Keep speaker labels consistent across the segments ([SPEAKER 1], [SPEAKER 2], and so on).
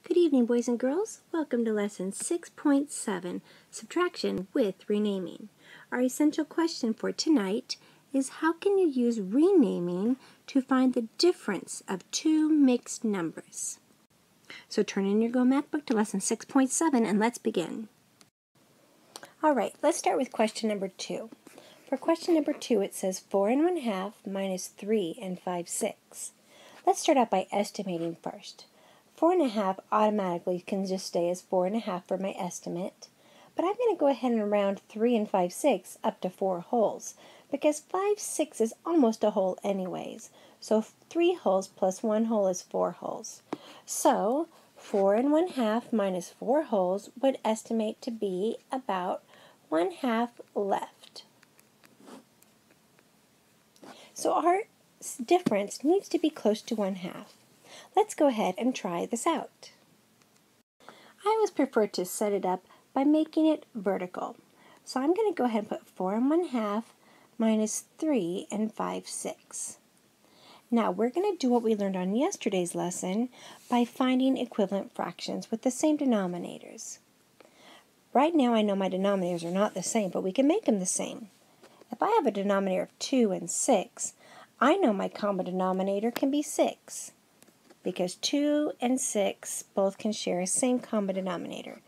[SPEAKER 1] Good evening, boys and girls. Welcome to lesson 6.7, Subtraction with Renaming. Our essential question for tonight is how can you use renaming to find the difference of two mixed numbers? So turn in your Go Math book to lesson 6.7 and let's begin. All right, let's start with question number 2. For question number 2, it says 4 1/2 minus 3 5/6. Let's start out by estimating first. 4 1/2 automatically can just stay as 4 1/2 for my estimate, but I'm going to go ahead and round 3 5/6 up to 4 wholes, because 5/6 is almost a whole anyways, so 3 wholes plus 1 whole is 4 wholes. So 4 1/2 minus 4 wholes would estimate to be about 1/2 left. So our difference needs to be close to 1/2. Let's go ahead and try this out. I always prefer to set it up by making it vertical. So I'm going to go ahead and put 4 1/2 minus 3 5/6. Now we're going to do what we learned on yesterday's lesson by finding equivalent fractions with the same denominators. Right now I know my denominators are not the same, but we can make them the same. If I have a denominator of 2 and 6, I know my common denominator can be 6. Because 2 and 6 both can share a same common denominator.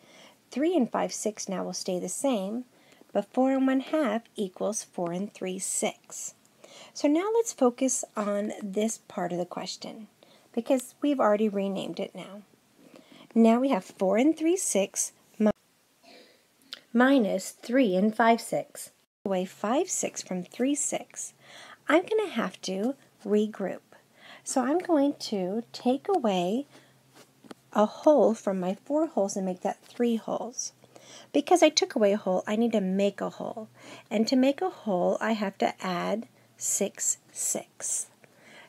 [SPEAKER 1] 3 5/6 now will stay the same, but 4 1/2 equals 4 3 6. So now let's focus on this part of the question, because we've already renamed it now. Now we have 4 3 6 minus 3 5/6. Away 5/6 from 3 6. I'm going to have to regroup. So I'm going to take away a whole from my 4 wholes and make that 3 wholes. Because I took away a whole, I need to make a whole. And to make a whole, I have to add 6 6.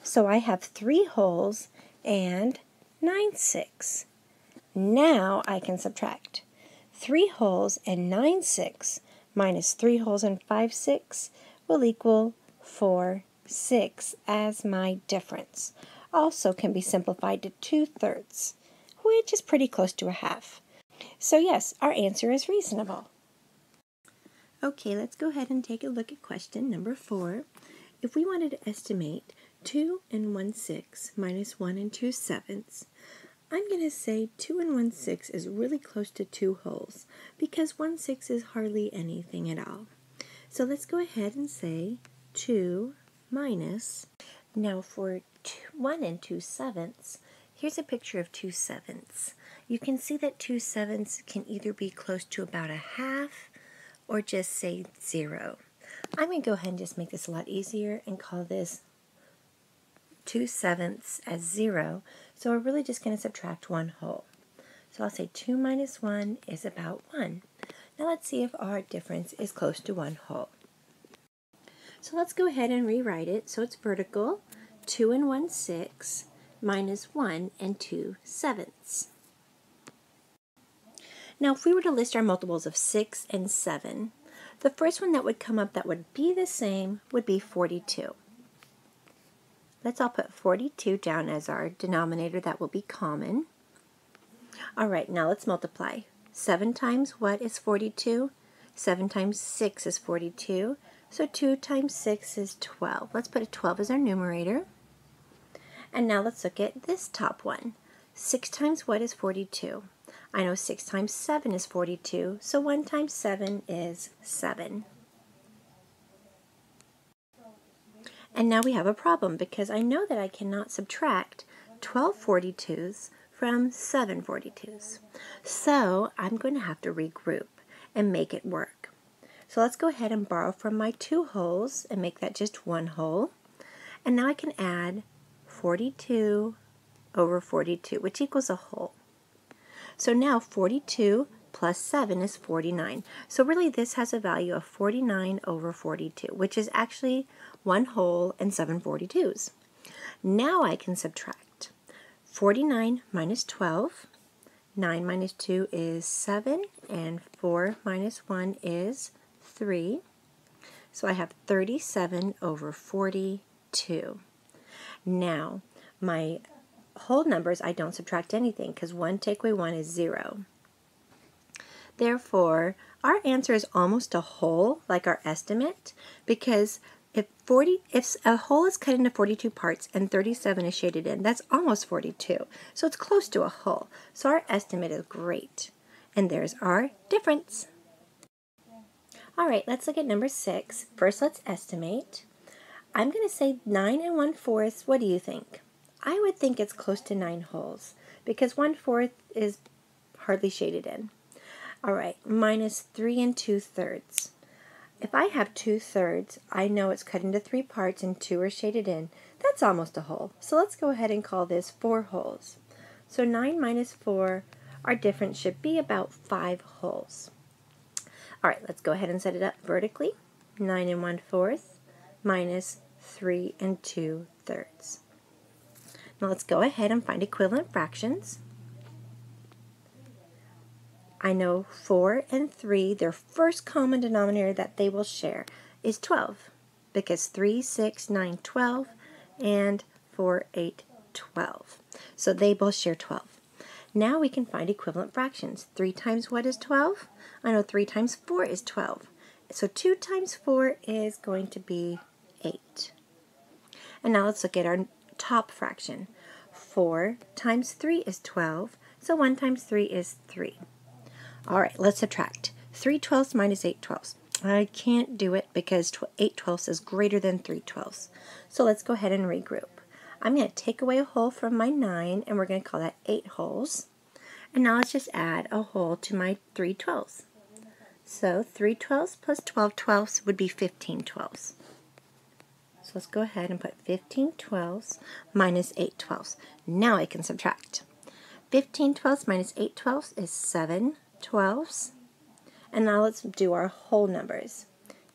[SPEAKER 1] So I have 3 wholes and 9 6. Now I can subtract. 3 wholes and 9 6 minus 3 wholes and 5/6 will equal 4 6 as my difference. Also can be simplified to 2/3, which is pretty close to a half. So yes, our answer is reasonable. Okay, let's go ahead and take a look at question number 4. If we wanted to estimate 2 1/6 minus 1 2/7, I'm going to say 2 1/6 is really close to 2 wholes, because 1/6 is hardly anything at all. So let's go ahead and say 2 minus. Now for 1 2/7, here's a picture of 2/7. You can see that 2/7 can either be close to about a half or just say 0. I'm going to go ahead and just make this a lot easier and call this 2/7 as 0. So we're really just going to subtract 1 whole. So I'll say 2 minus 1 is about 1. Now let's see if our difference is close to 1 whole. So let's go ahead and rewrite it so it's vertical. 2 1/6 minus 1 2/7. Now if we were to list our multiples of 6 and 7, the first one that would come up that would be the same would be 42. Let's all put 42 down as our denominator that will be common. All right, now let's multiply. 7 times what is 42? 7 times 6 is 42. So 2 times 6 is 12. Let's put a 12 as our numerator. And now let's look at this top one. 6 times what is 42? I know 6 times 7 is 42, so 1 times 7 is 7. And now we have a problem, because I know that I cannot subtract 12 42s from 7 42s. So I'm going to have to regroup and make it work. So let's go ahead and borrow from my 2 wholes and make that just 1 whole. And now I can add 42 over 42, which equals a whole. So now 42 plus 7 is 49. So really this has a value of 49 over 42, which is actually 1 whole and 7 42s. Now I can subtract. 49 minus 12, 9 minus 2 is 7, and 4 minus 1 is 3. So I have 37 over 42. Now my whole numbers, I don't subtract anything because 1 take away 1 is 0. Therefore, our answer is almost a whole, like our estimate, because if a whole is cut into 42 parts and 37 is shaded in, that's almost 42. So it's close to a whole. So our estimate is great. And there's our difference. All right, let's look at number 6. First, let's estimate. I'm going to say 9 1/4. What do you think? I would think it's close to 9 wholes because 1/4 is hardly shaded in. All right, minus 3 2/3. If I have 2/3, I know it's cut into 3 parts and 2 are shaded in. That's almost a whole. So let's go ahead and call this 4 wholes. So 9 minus 4, our difference should be about 5 wholes. All right, let's go ahead and set it up vertically. 9 1/4 minus 3 2/3. Now let's go ahead and find equivalent fractions. I know 4 and 3, their first common denominator that they will share is 12, because 3, 6, 9, 12, and 4, 8, 12. So they both share 12. Now we can find equivalent fractions. 3 times what is 12? I know 3 times 4 is 12. So 2 times 4 is going to be 8. And now let's look at our top fraction. 4 times 3 is 12, so 1 times 3 is 3. All right, let's subtract. 3/12 minus 8/12. I can't do it because 8/12 is greater than 3/12. So let's go ahead and regroup. I'm going to take away a whole from my 9, and we're going to call that 8 wholes. And now let's just add a whole to my 3/12. So 3/12 plus 12/12 would be 15/12. So let's go ahead and put 15/12 minus 8/12. Now I can subtract. 15/12 minus 8/12 is 7/12. And now let's do our whole numbers.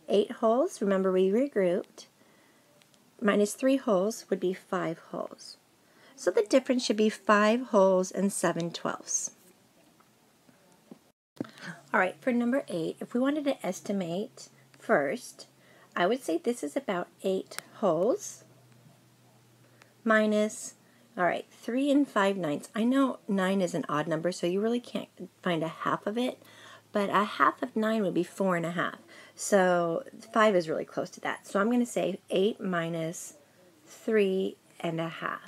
[SPEAKER 1] 8 wholes, remember we regrouped, minus 3 wholes would be 5 wholes. So the difference should be 5 wholes and 7/12. All right, for number 8, if we wanted to estimate first, I would say this is about 8 wholes minus, all right, 3 5/9. I know 9 is an odd number, so you really can't find a half of it, but a half of 9 would be 4 1/2. So 5 is really close to that. So I'm going to say 8 minus 3 1/2.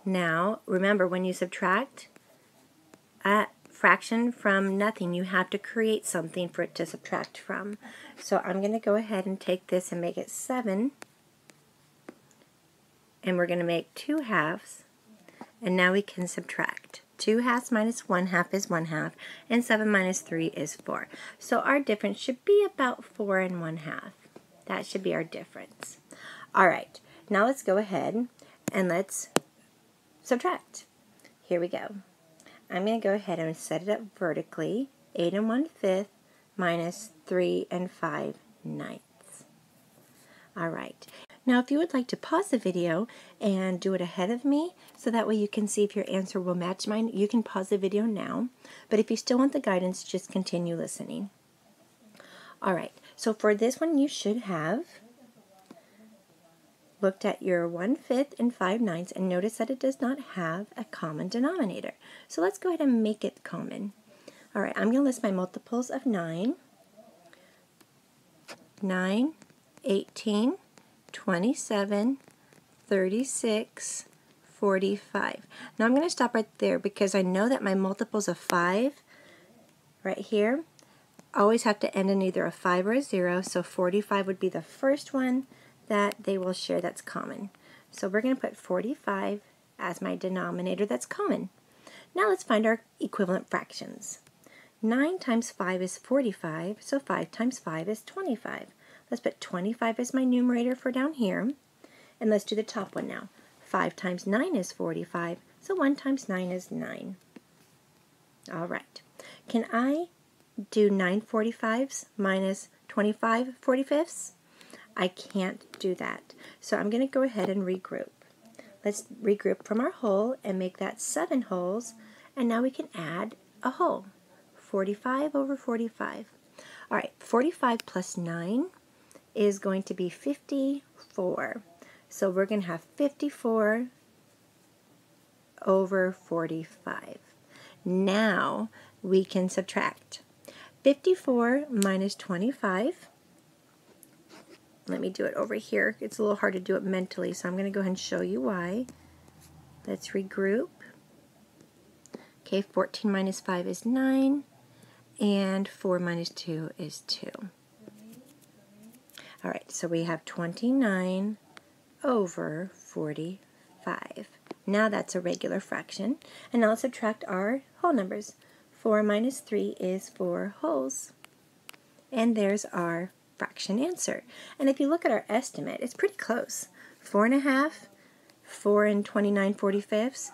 [SPEAKER 1] Now, remember, when you subtract a fraction from nothing, you have to create something for it to subtract from. So I'm going to go ahead and take this and make it 7. And we're going to make 2 halves. And now we can subtract. 2 halves minus 1 half is 1 half, and 7 minus 3 is 4. So our difference should be about 4 1/2. That should be our difference. All right, now let's go ahead and let's subtract. Here we go. I'm going to go ahead and set it up vertically. 8 1/5 minus 3 5/9. All right. Now, if you would like to pause the video and do it ahead of me, so that way you can see if your answer will match mine, you can pause the video now. But if you still want the guidance, just continue listening. All right. So for this one, you should have looked at your 1/5 and 5/9 and notice that it does not have a common denominator. So let's go ahead and make it common. All right. I'm going to list my multiples of 9. 9, 18, 27, 36, 45. Now I'm going to stop right there because I know that my multiples of 5 right here always have to end in either a 5 or a 0, so 45 would be the first one that they will share that's common. So we're going to put 45 as my denominator that's common. Now let's find our equivalent fractions. 9 times 5 is 45, so 5 times 5 is 25. Let's put 25 as my numerator for down here. And let's do the top one now. 5 times 9 is 45, so 1 times 9 is 9. All right. Can I do 9 45s minus 25 45ths? I can't do that. So I'm going to go ahead and regroup. Let's regroup from our whole and make that 7 wholes. And now we can add a whole. 45 over 45. All right, 45 plus 9 is going to be 54. So we're going to have 54 over 45. Now we can subtract. 54 minus 25. Let me do it over here. It's a little hard to do it mentally, so I'm going to go ahead and show you why. Let's regroup. Okay, 14 minus 5 is 9, and 4 minus 2 is 2. All right, so we have 29 over 45. Now that's a regular fraction. And now let's subtract our whole numbers. 4 minus 3 is 4 wholes. And there's our fraction answer. And if you look at our estimate, it's pretty close. 4 1/2, 4 and 29/45.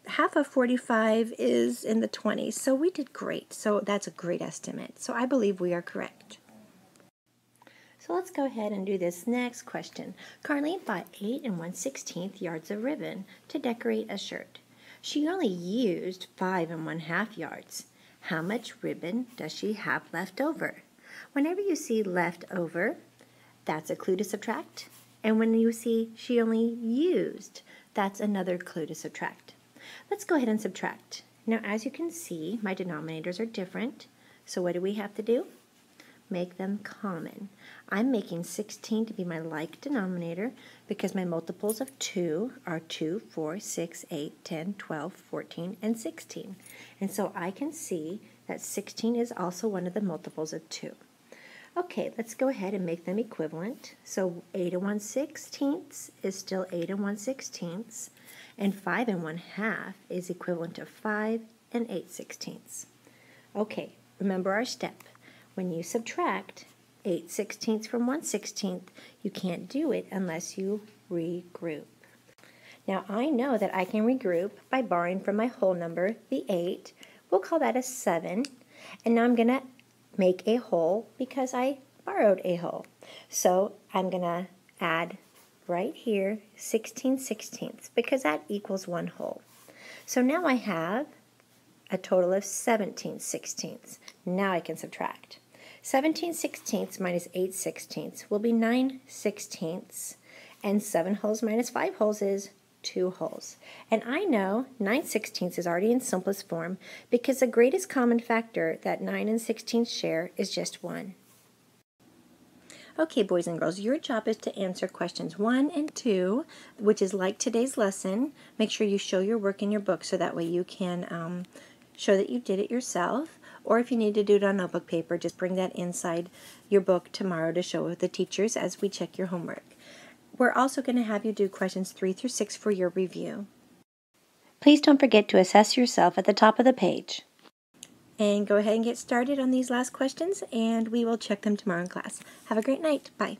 [SPEAKER 1] Half of 45 is in the 20s, so we did great. So that's a great estimate. So I believe we are correct. So let's go ahead and do this next question. Carlene bought 8 1/16 yards of ribbon to decorate a shirt. She only used 5 1/2 yards. How much ribbon does she have left over? Whenever you see left over, that's a clue to subtract. And when you see she only used, that's another clue to subtract. Let's go ahead and subtract. Now, as you can see, my denominators are different. So what do we have to do? Make them common. I'm making 16 to be my like denominator because my multiples of 2 are 2, 4, 6, 8, 10, 12, 14, and 16. And so I can see that 16 is also one of the multiples of 2. Okay, let's go ahead and make them equivalent. So 8 1/16 is still 8 1/16, and 5 1/2 is equivalent to 5 8/16. Okay, remember our step. When you subtract 8/16 from 1/16, you can't do it unless you regroup. Now I know that I can regroup by borrowing from my whole number, the 8. We'll call that a 7. And now I'm going to make a whole because I borrowed a whole. So I'm going to add right here 16/16 because that equals 1 whole. So now I have a total of 17/16. Now I can subtract. 17/16 minus 8/16 will be 9/16, and 7 wholes minus 5 wholes is 2 wholes. And I know 9/16 is already in simplest form because the greatest common factor that 9 and 16 share is just 1. Okay, boys and girls, your job is to answer questions 1 and 2, which is like today's lesson. Make sure you show your work in your book so that way you can show that you did it yourself. Or if you need to do it on notebook paper, just bring that inside your book tomorrow to show the teachers as we check your homework. We're also going to have you do questions 3 through 6 for your review. Please don't forget to assess yourself at the top of the page. And go ahead and get started on these last questions, and we will check them tomorrow in class. Have a great night. Bye.